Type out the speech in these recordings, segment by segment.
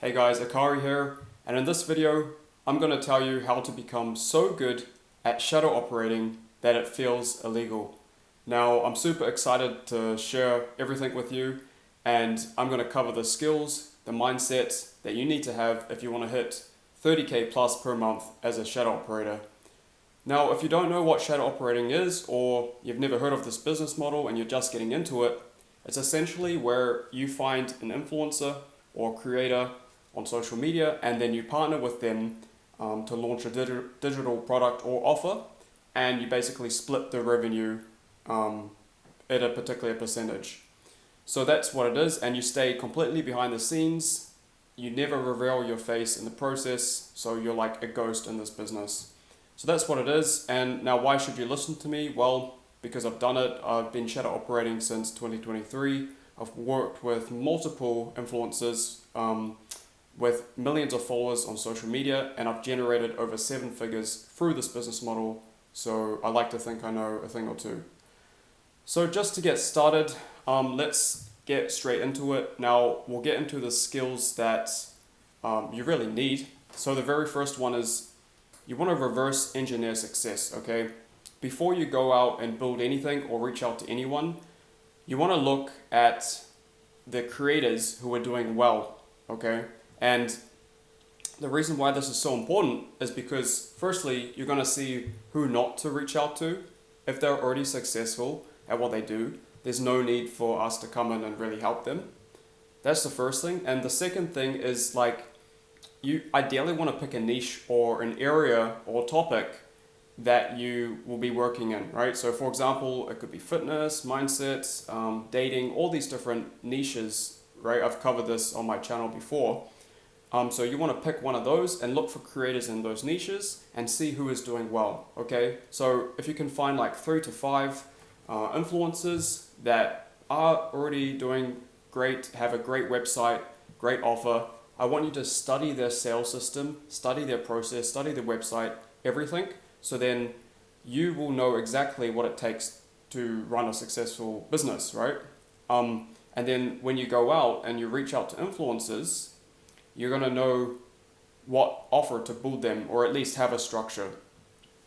Hey guys, Akari here, and in this video, I'm going to tell you how to become so good at shadow operating that it feels illegal. Now, I'm super excited to share everything with you, and I'm going to cover the skills, the mindset that you need to have if you want to hit 30K plus per month as a shadow operator. Now, if you don't know what shadow operating is, or you've never heard of this business model and you're just getting into it, it's essentially where you find an influencer or creator on social media, and then you partner with them to launch a digital product or offer, and you basically split the revenue at a particular percentage. So that's what it is, and you stay completely behind the scenes. You never reveal your face in the process, so you're like a ghost in this business. So that's what it is, and now why should you listen to me? Well, because I've done it. I've been shadow operating since 2023. I've worked with multiple influencers with millions of followers on social media, and I've generated over 7 figures through this business model, so I like to think I know a thing or two. So just to get started, let's get straight into it. Now we'll get into the skills that you really need. So the very first one is you want to reverse engineer success, okay? Before you go out and build anything or reach out to anyone, you want to look at the creators who are doing well, okay? And the reason why this is so important is because, firstly, you're going to see who not to reach out to. If they're already successful at what they do, there's no need for us to come in and really help them. That's the first thing. And the second thing is, like, you ideally want to pick a niche or an area or topic that you will be working in, right? So for example, it could be fitness, mindset, dating, all these different niches, right? I've covered this on my channel before. So you want to pick one of those and look for creators in those niches and see who is doing well, okay? So if you can find like 3 to 5 influencers that are already doing great, have a great website, great offer, I want you to study their sales system, study their process, study their website, everything. So then you will know exactly what it takes to run a successful business, right? And then when you go out and you reach out to influencers, you're going to know what offer to build them, or at least have a structure.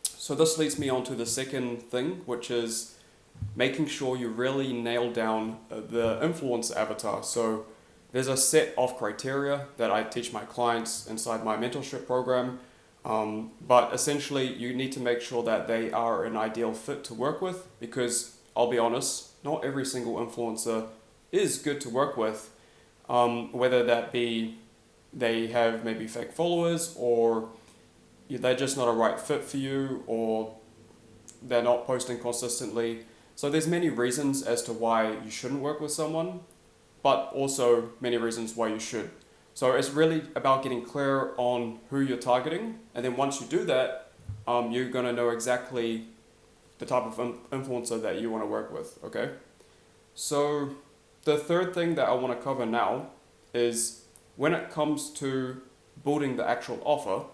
So this leads me on to the second thing, which is making sure you really nail down the influencer avatar. So there's a set of criteria that I teach my clients inside my mentorship program. But essentially you need to make sure that they are an ideal fit to work with, because I'll be honest, not every single influencer is good to work with, whether that be they have maybe fake followers, or they're just not a right fit for you, or they're not posting consistently. So there's many reasons as to why you shouldn't work with someone, but also many reasons why you should. So it's really about getting clear on who you're targeting, and then once you do that, you're going to know exactly the type of influencer that you want to work with, okay? So the third thing that I want to cover now is when it comes to building the actual offer,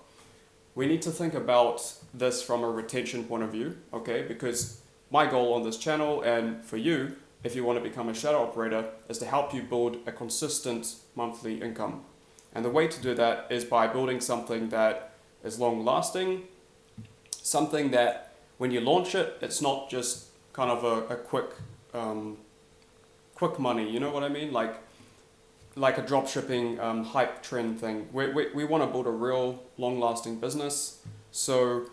we need to think about this from a retention point of view, okay? Because my goal on this channel, and for you, if you want to become a shadow operator, is to help you build a consistent monthly income. And the way to do that is by building something that is long lasting, something that when you launch it, it's not just kind of a quick money, you know what I mean? Like a drop shipping hype trend thing. We want to build a real long lasting business. So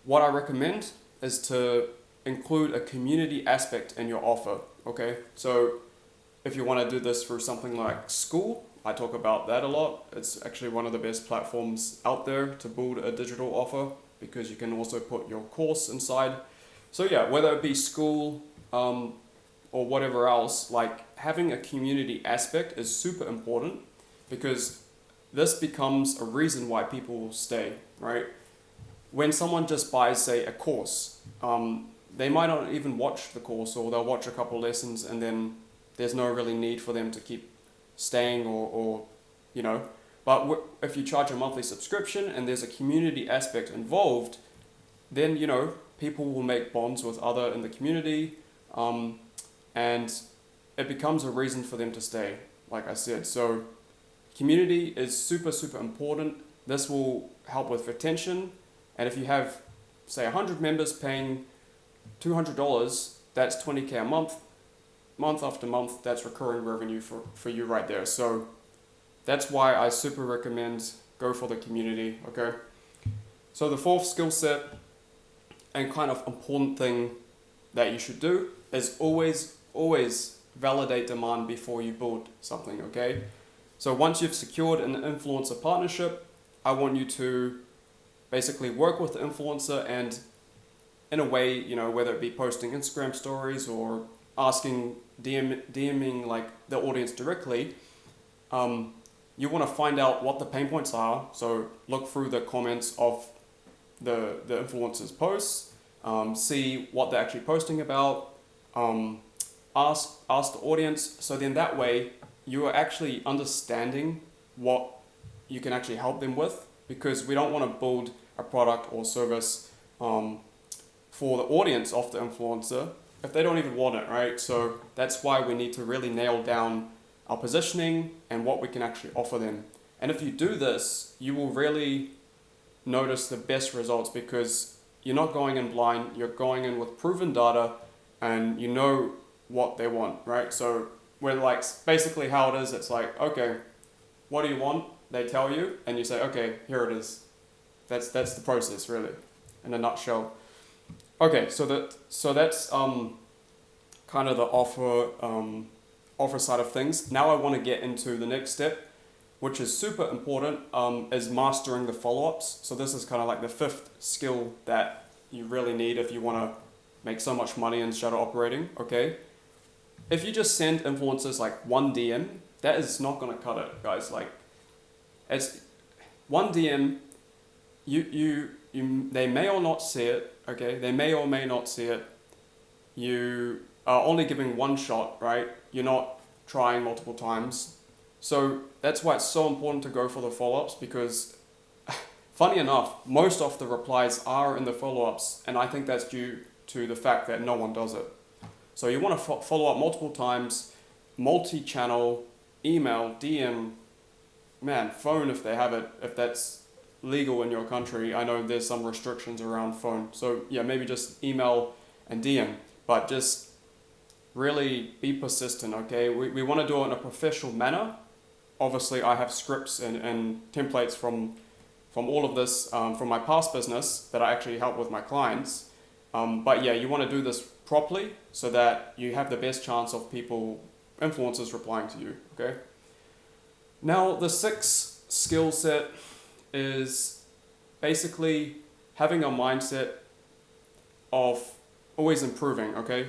what I recommend is to include a community aspect in your offer, okay? So if you want to do this through something like school, I talk about that a lot. It's actually one of the best platforms out there to build a digital offer, because you can also put your course inside. So yeah, whether it be school or whatever else, like having a community aspect is super important, because this becomes a reason why people will stay, right? When someone just buys, say, a course, they might not even watch the course, or they'll watch a couple lessons and then there's no really need for them to keep staying or you know. But if you charge a monthly subscription and there's a community aspect involved, then, you know, people will make bonds with other in the community, and it becomes a reason for them to stay, like I said. So community is super, super important. This will help with retention. And if you have, say, 100 members paying $200, that's $20K a month. Month after month, that's recurring revenue for you right there. So that's why I super recommend go for the community, okay? So the fourth skill set and kind of important thing that you should do is always validate demand before you build something, okay? So once you've secured an influencer partnership, I want you to basically work with the influencer and in a way, you know, whether it be posting Instagram stories or asking, DMing like the audience directly, you want to find out what the pain points are. So look through the comments of the influencer's posts, see what they're actually posting about, ask the audience. So then that way you are actually understanding what you can actually help them with, because we don't want to build a product or service for the audience of the influencer if they don't even want it, right? So that's why we need to really nail down our positioning and what we can actually offer them. And if you do this, you will really notice the best results, because you're not going in blind, you're going in with proven data and you know what they want, right? So we're like, basically how it is, it's like, okay, what do you want? They tell you and you say, okay, here it is. That's the process really, in a nutshell. Okay, so that's kind of the offer side of things. Now I want to get into the next step, which is super important, is mastering the follow-ups. So this is kind of like the fifth skill that you really need if you want to make so much money in shadow operating, okay? If you just send influencers like one DM, that is not going to cut it, guys. Like, it's one DM, they may or not see it, okay? They may or may not see it. You are only giving one shot, right? You're not trying multiple times. So that's why it's so important to go for the follow-ups, because funny enough, most of the replies are in the follow-ups, and I think that's due to the fact that no one does it. So you want to follow up multiple times, multi-channel, email, DM, man, phone if they have it, if that's legal in your country. I know there's some restrictions around phone. So yeah, maybe just email and DM, but just really be persistent, okay? We want to do it in a professional manner. Obviously, I have scripts and templates from all of this, from my past business that I actually help with my clients. But yeah, you want to do this properly so that you have the best chance of influencers replying to you, okay? Now, the sixth skill set is basically having a mindset of always improving, okay?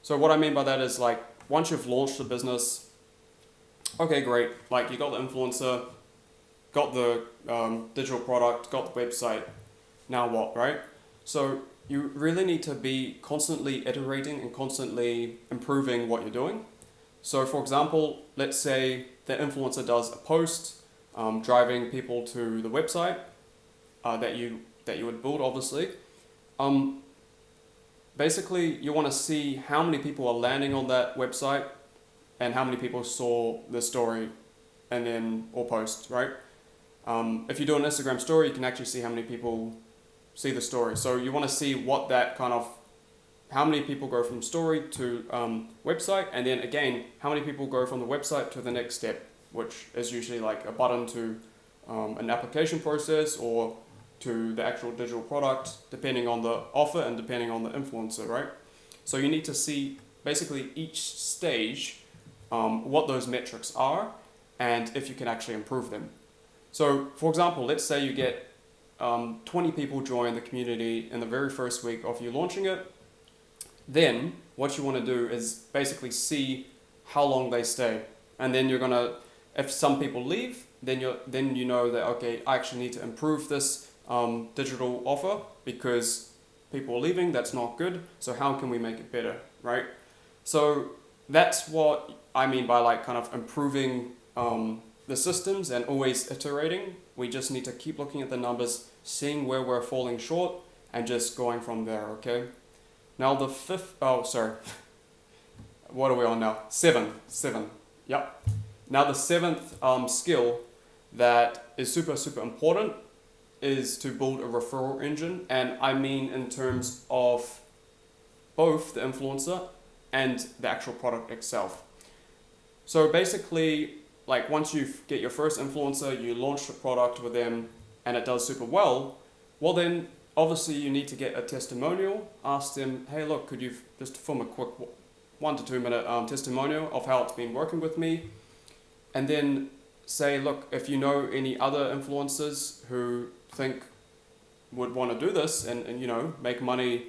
So what I mean by that is, like, once you've launched the business, okay, great. Like, you got the influencer, got the digital product, got the website. Now what, right? So you really need to be constantly iterating and constantly improving what you're doing. So for example, let's say the influencer does a post driving people to the website that you would build, obviously. Basically, you want to see how many people are landing on that website and how many people saw the story and then or post, right? If you do an Instagram story, you can actually see how many people see the story. So you want to see what that kind of, how many people go from story to website, and then again, how many people go from the website to the next step, which is usually like a button to an application process or to the actual digital product, depending on the offer and depending on the influencer, right? So you need to see basically each stage, what those metrics are, and if you can actually improve them. So for example, let's say you get 20 people join the community in the very first week of you launching it. Then what you want to do is basically see how long they stay. And then you're going to, if some people leave, then you know that, okay, I actually need to improve this digital offer because people are leaving, that's not good. So how can we make it better, right? So that's what I mean by like kind of improving the systems and always iterating. We just need to keep looking at the numbers, seeing where we're falling short, and just going from there, okay? Now the fifth, what are we on now? Seven, yep. Now the seventh skill that is super, super important is to build a referral engine. And I mean in terms of both the influencer and the actual product itself. So basically, like once you get your first influencer, you launch the product with them and it does super well, well then obviously you need to get a testimonial. Ask them, hey look, could you just film a quick 1 to 2 minute testimonial of how it's been working with me? And then say, look, if you know any other influencers who think would want to do this and you know, make money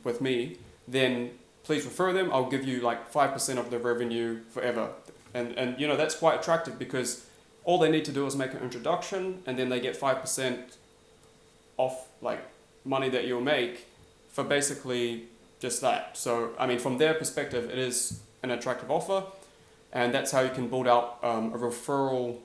with me, then please refer them. I'll give you like 5% of the revenue forever. And you know, that's quite attractive because all they need to do is make an introduction and then they get 5% off like money that you'll make for basically just that. So, I mean, from their perspective, it is an attractive offer, and that's how you can build out a referral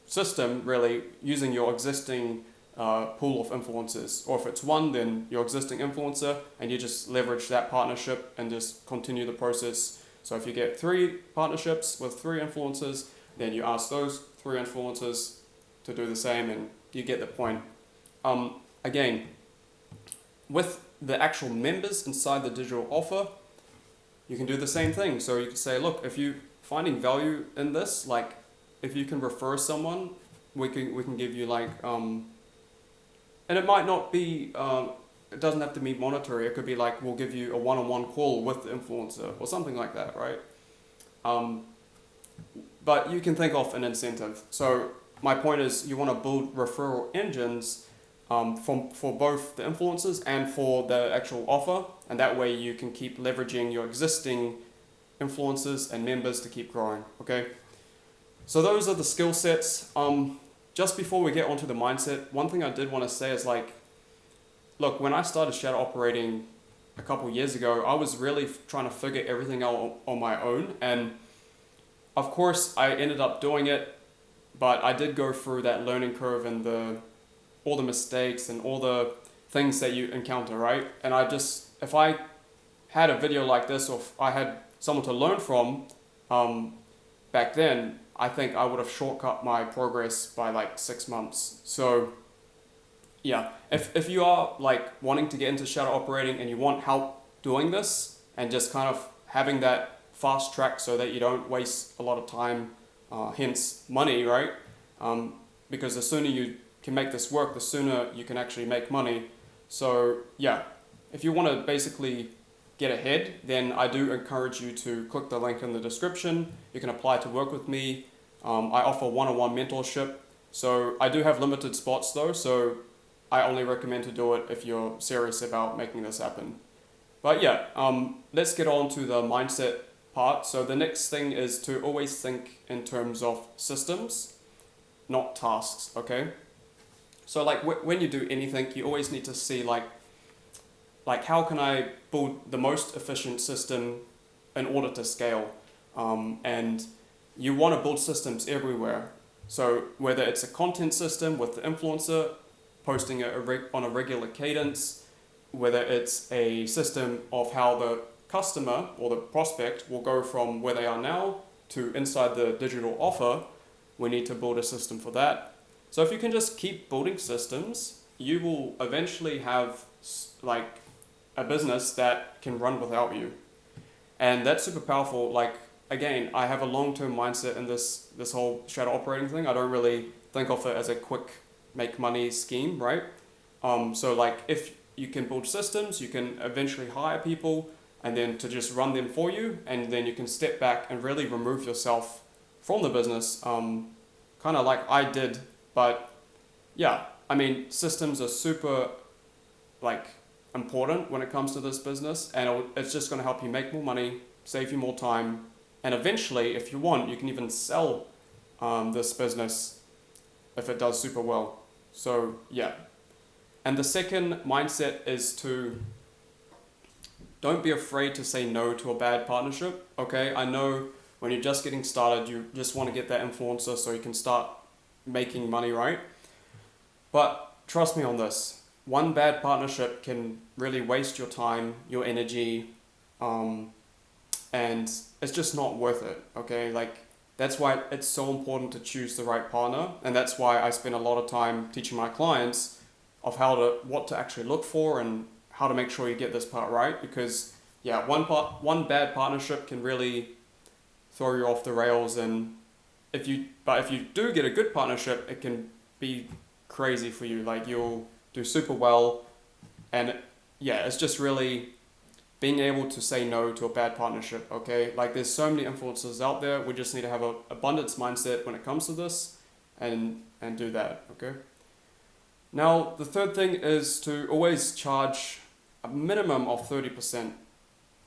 system, really using your existing pool of influencers. Or if it's one, then your existing influencer, and you just leverage that partnership and just continue the process. So if you get 3 partnerships with 3 influencers, then you ask those 3 influencers to do the same, and you get the point. Again, with the actual members inside the digital offer, you can do the same thing. So you can say, look, if you're finding value in this, like if you can refer someone, we can give you like, and it might not be, it doesn't have to be monetary. It could be like, we'll give you a one-on-one call with the influencer or something like that, right? But you can think of an incentive. So my point is, you want to build referral engines for both the influencers and for the actual offer, and that way you can keep leveraging your existing influencers and members to keep growing. Okay, so those are the skill sets. Just before we get onto the mindset, one thing I did want to say is like, look, when I started shadow operating a couple years ago, I was really trying to figure everything out on my own, and of course I ended up doing it, but I did go through that learning curve and all the mistakes and all the things that you encounter, right? And if I had a video like this, or if I had someone to learn from back then, I think I would have shortcut my progress by like 6 months. So yeah, if you are like wanting to get into shadow operating and you want help doing this and just kind of having that fast track so that you don't waste a lot of time, hence money, right? Because the sooner you can make this work, the sooner you can actually make money. So yeah, if you want to basically get ahead, then I do encourage you to click the link in the description. You can apply to work with me. I offer one-on-one mentorship. So I do have limited spots though, so I only recommend to do it if you're serious about making this happen. But yeah, let's get on to the mindset part. So the next thing is to always think in terms of systems, not tasks, okay? So like when you do anything, you always need to see like how can I build the most efficient system in order to scale? And you want to build systems everywhere. So whether it's a content system with the influencer, posting it on a regular cadence, whether it's a system of how the customer or the prospect will go from where they are now to inside the digital offer, we need to build a system for that. So if you can just keep building systems, you will eventually have like a business that can run without you. And that's super powerful. Like, again, I have a long-term mindset in this whole shadow operating thing. I don't really think of it as a quick make money scheme, right? So like if you can build systems, you can eventually hire people and then to just run them for you, and then you can step back and really remove yourself from the business, kind of like I did. But yeah, I mean, systems are super like important when it comes to this business, and it's just going to help you make more money, save you more time, and eventually, if you want, you can even sell this business if it does super well. So yeah. And the second mindset is to don't be afraid to say no to a bad partnership. Okay, I know when you're just getting started, you just want to get that influencer so you can start making money, right? But trust me on this, one bad partnership can really waste your time, your energy, and it's just not worth it. Okay, like That's why it's so important to choose the right partner, and that's why I spend a lot of time teaching my clients of what to actually look for and how to make sure you get this part right. Because yeah, one bad partnership can really throw you off the rails, and if you do get a good partnership, it can be crazy for you. Like, you'll do super well, and yeah, it's just really being able to say no to a bad partnership, okay? Like, there's so many influencers out there. We just need to have an abundance mindset when it comes to this, and do that, okay? Now, the third thing is to always charge a minimum of 30%,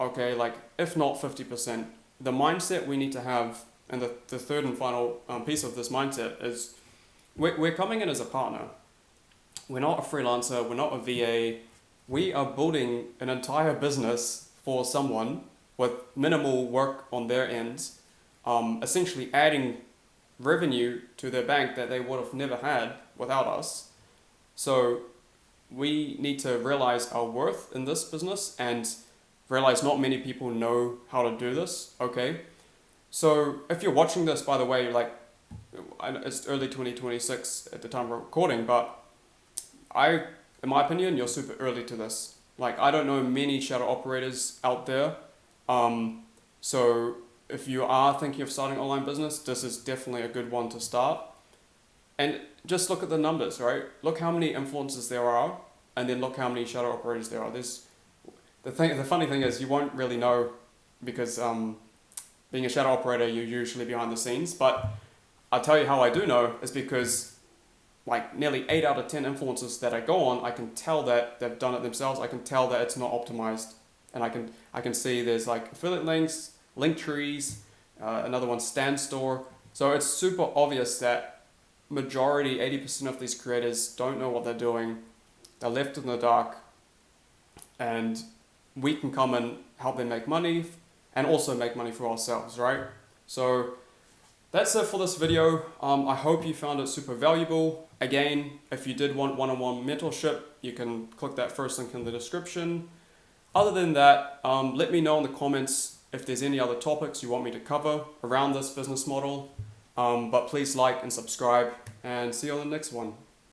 okay? Like, if not 50%. The mindset we need to have, and the third and final piece of this mindset is we're coming in as a partner. We're not a freelancer, we're not a VA. We are building an entire business for someone with minimal work on their end, essentially adding revenue to their bank that they would have never had without us. So we need to realize our worth in this business and realize not many people know how to do this, okay? So if you're watching this, by the way, like, it's early 2026 at the time of recording, but in my opinion, you're super early to this. Like, I don't know many shadow operators out there. So if you are thinking of starting an online business, this is definitely a good one to start. And just look at the numbers, right? Look how many influencers there are, and then look how many shadow operators there are. The funny thing is, you won't really know, because being a shadow operator, you're usually behind the scenes. But I'll tell you how I do know is because, like, nearly 8 out of 10 influencers that I go on, I can tell that they've done it themselves. I can tell that it's not optimized, and I can see there's like affiliate links, link trees, another one, Stand Store. So it's super obvious that majority, 80% of these creators don't know what they're doing. They're left in the dark, and we can come and help them make money and also make money for ourselves, right? So that's it for this video. I hope you found it super valuable. Again, if you did want one-on-one mentorship, you can click that first link in the description. Other than that, let me know in the comments if there's any other topics you want me to cover around this business model. But please like and subscribe, and see you on the next one.